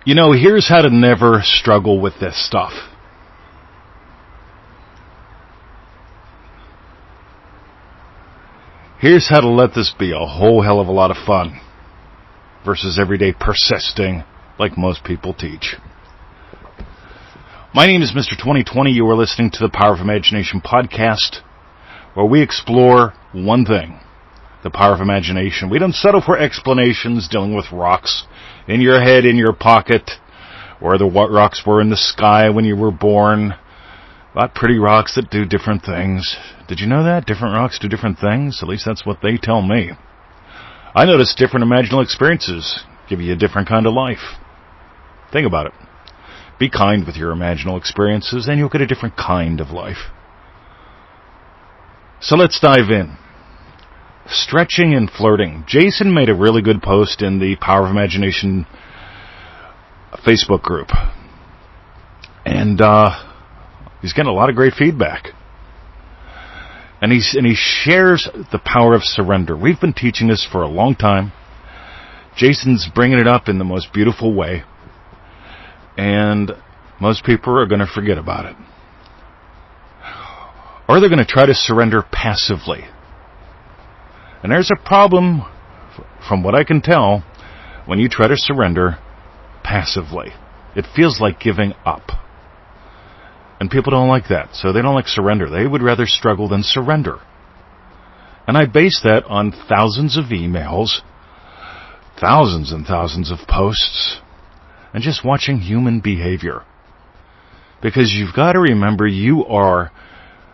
Here's how to never struggle with this stuff. Here's how to let this be a whole hell of a lot of fun versus everyday persisting like most people teach. My name is Mr. 2020. You are listening to the Power of Imagination podcast, where we explore one thing, the power of imagination. We don't settle for explanations dealing with rocks in your head, in your pocket, or the what rocks were in the sky when you were born. About pretty rocks that do different things. Did you know that? Different rocks do different things? At least that's what they tell me. I notice different imaginal experiences give you a different kind of life. Think about it. Be kind with your imaginal experiences, and you'll get a different kind of life. So let's dive in. Stretching and flirting. Jason made a really good post in the Power of Imagination Facebook group. And he's getting a lot of great feedback. And he shares the power of surrender. We've been teaching this for a long time. Jason's bringing it up in the most beautiful way. And most people are going to forget about it. Or they're going to try to surrender passively. And there's a problem, from what I can tell, when you try to surrender passively. It feels like giving up. And people don't like that, so they don't like surrender. They would rather struggle than surrender. And I base that on thousands of emails, thousands and thousands of posts, and just watching human behavior. Because you've got to remember, you are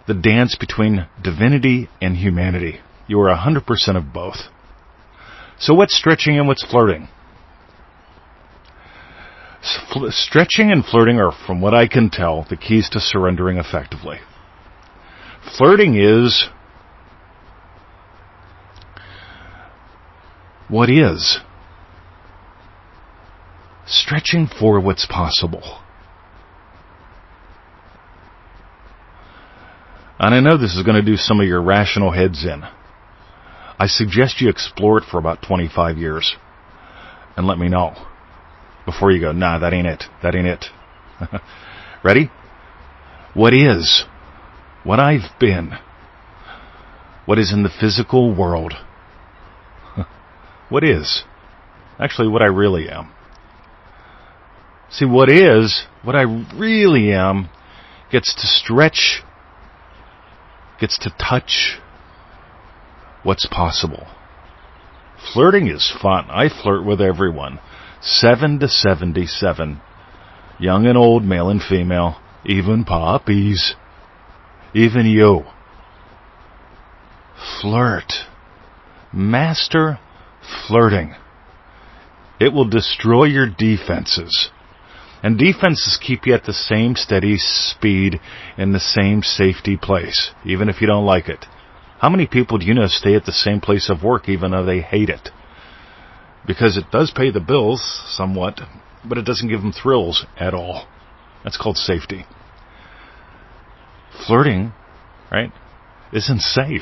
the dance between divinity and humanity. You are 100% of both. So what's stretching and what's flirting? Stretching and flirting are, from what I can tell, the keys to surrendering effectively. Flirting is what is. Stretching for what's possible. And I know this is going to do some of your rational heads in. I suggest you explore it for about 25 years and let me know before you go, nah, that ain't it. That ain't it. Ready? What is? What I've been? What is in the physical world? What is? Actually, what I really am. See, what is, what I really am, gets to stretch, gets to touch what's possible. Flirting is fun. I flirt with everyone. 7 to 77. Young and old, male and female. Even puppies. Even you. Flirt. Master flirting. It will destroy your defenses. And defenses keep you at the same steady speed in the same safety place, even if you don't like it. How many people do you know stay at the same place of work even though they hate it? Because it does pay the bills somewhat, but it doesn't give them thrills at all. That's called safety. Flirting, right, isn't safe.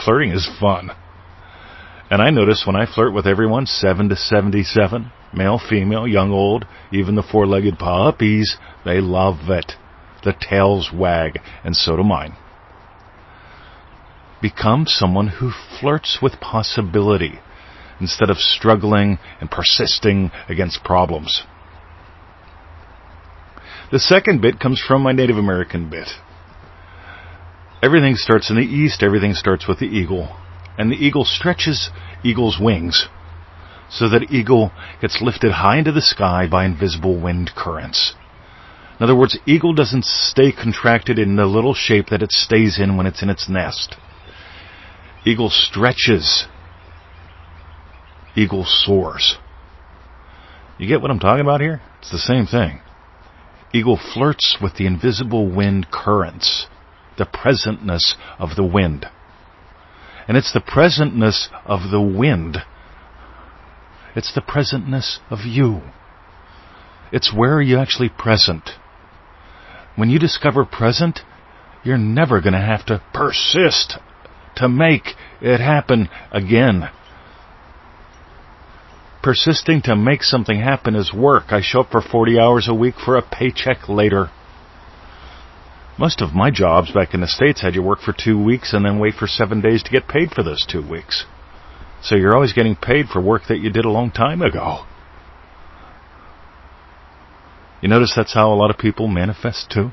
Flirting is fun. And I notice when I flirt with everyone, 7 to 77, male, female, young, old, even the four-legged puppies, they love it. The tails wag, and so do mine. Become someone who flirts with possibility instead of struggling and persisting against problems. The second bit comes from my Native American bit. Everything starts in the east, everything starts with the eagle. And the eagle stretches eagle's wings so that eagle gets lifted high into the sky by invisible wind currents. In other words, eagle doesn't stay contracted in the little shape that it stays in when it's in its nest. Eagle stretches. Eagle soars. You get what I'm talking about here? It's the same thing. Eagle flirts with the invisible wind currents, the presentness of the wind. And it's the presentness of the wind. It's the presentness of you. It's where are you actually present. When you discover present, you're never going to have to persist to make it happen again. Persisting to make something happen is work. I show up for 40 hours a week for a paycheck later. Most of my jobs back in the States had you work for 2 weeks and then wait for 7 days to get paid for those 2 weeks. So you're always getting paid for work that you did a long time ago. You notice that's how a lot of people manifest too?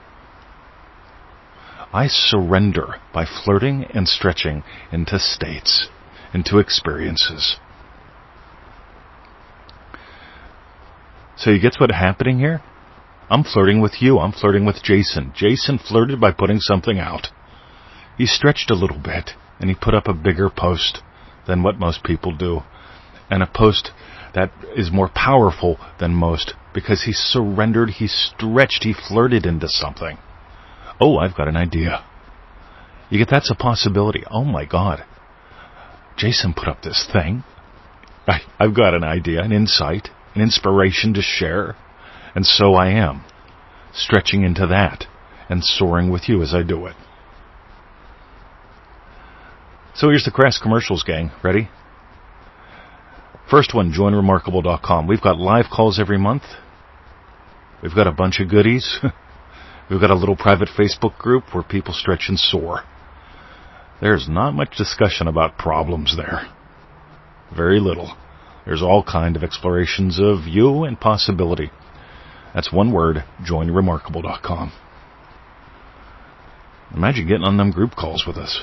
I surrender by flirting and stretching into states, into experiences. So you get what's happening here? I'm flirting with you. I'm flirting with Jason. Jason flirted by putting something out. He stretched a little bit, and he put up a bigger post than what most people do. And a post that is more powerful than most because he surrendered, he stretched, he flirted into something. Oh, I've got an idea. You get that's a possibility. Oh my God. Jason put up this thing. I've got an idea, an insight, an inspiration to share. And so I am, stretching into that and soaring with you as I do it. So here's the crass commercials, gang. Ready? First one, joinremarkable.com. We've got live calls every month. We've got a bunch of goodies. We've got a little private Facebook group where people stretch and soar. There's not much discussion about problems there. Very little. There's all kind of explorations of you and possibility. That's one word, joinremarkable.com. Imagine getting on them group calls with us.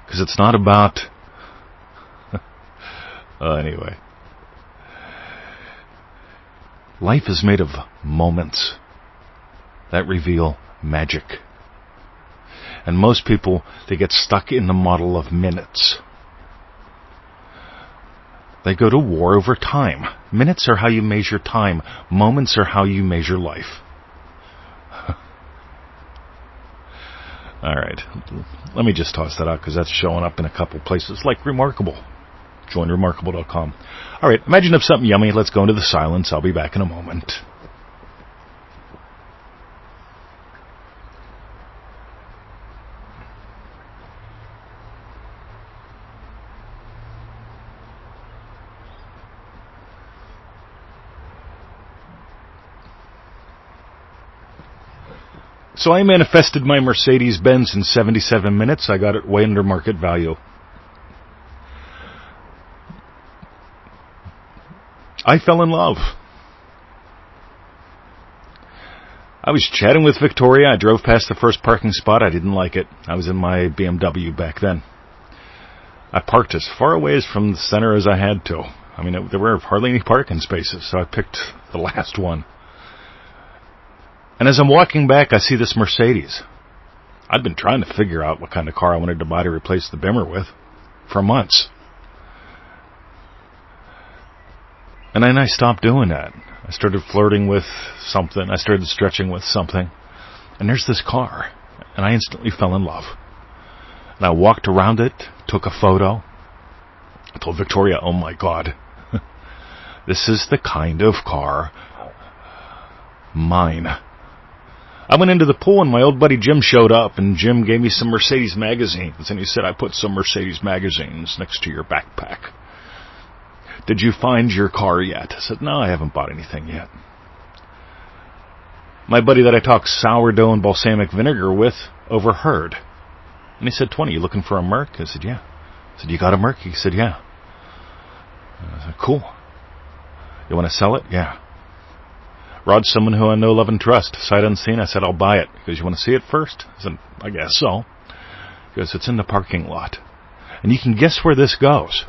Because it's not about... anyway. Life is made of moments that reveal magic. And most people, they get stuck in the model of minutes. They go to war over time. Minutes are how you measure time. Moments are how you measure life. All right. Let me just toss that out because that's showing up in a couple places like Remarkable. JoinRemarkable.com. All right. Imagine if something yummy. Let's go into the silence. I'll be back in a moment. So I manifested my Mercedes-Benz in 77 minutes. I got it way under market value. I fell in love. I was chatting with Victoria. I drove past the first parking spot. I didn't like it. I was in my BMW back then. I parked as far away from the center as I had to. I mean, there were hardly any parking spaces, so I picked the last one. And as I'm walking back, I see this Mercedes. I'd been trying to figure out what kind of car I wanted to buy to replace the Beamer with for months. And then I stopped doing that. I started flirting with something. I started stretching with something. And there's this car. And I instantly fell in love. And I walked around it, took a photo. I told Victoria, oh my God, this is the kind of car mine. I went into the pool and my old buddy Jim showed up, and Jim gave me some Mercedes magazines, and he said, I put some Mercedes magazines next to your backpack. Did you find your car yet? I said, no, I haven't bought anything yet. My buddy that I talked sourdough and balsamic vinegar with overheard. And he said, 20, you looking for a Merc? I said, yeah. I said, you got a Merc? He said, yeah. I said, cool. You want to sell it? Yeah. Rod's someone who I know, love, and trust. Sight unseen. I said, I'll buy it. Because you want to see it first? I said, I guess so. Because it's in the parking lot. And you can guess where this goes.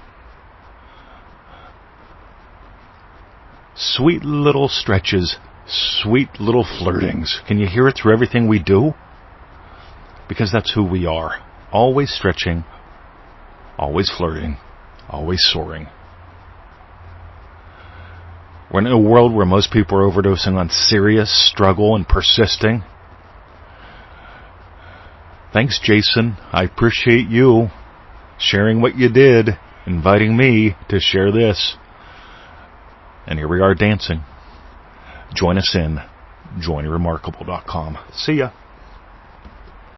Sweet little stretches. Sweet little flirtings. Can you hear it through everything we do? Because that's who we are. Always stretching. Always flirting. Always soaring. We're in a world where most people are overdosing on serious struggle and persisting. Thanks, Jason. I appreciate you sharing what you did, inviting me to share this. And here we are dancing. Join us in joinremarkable.com. See ya.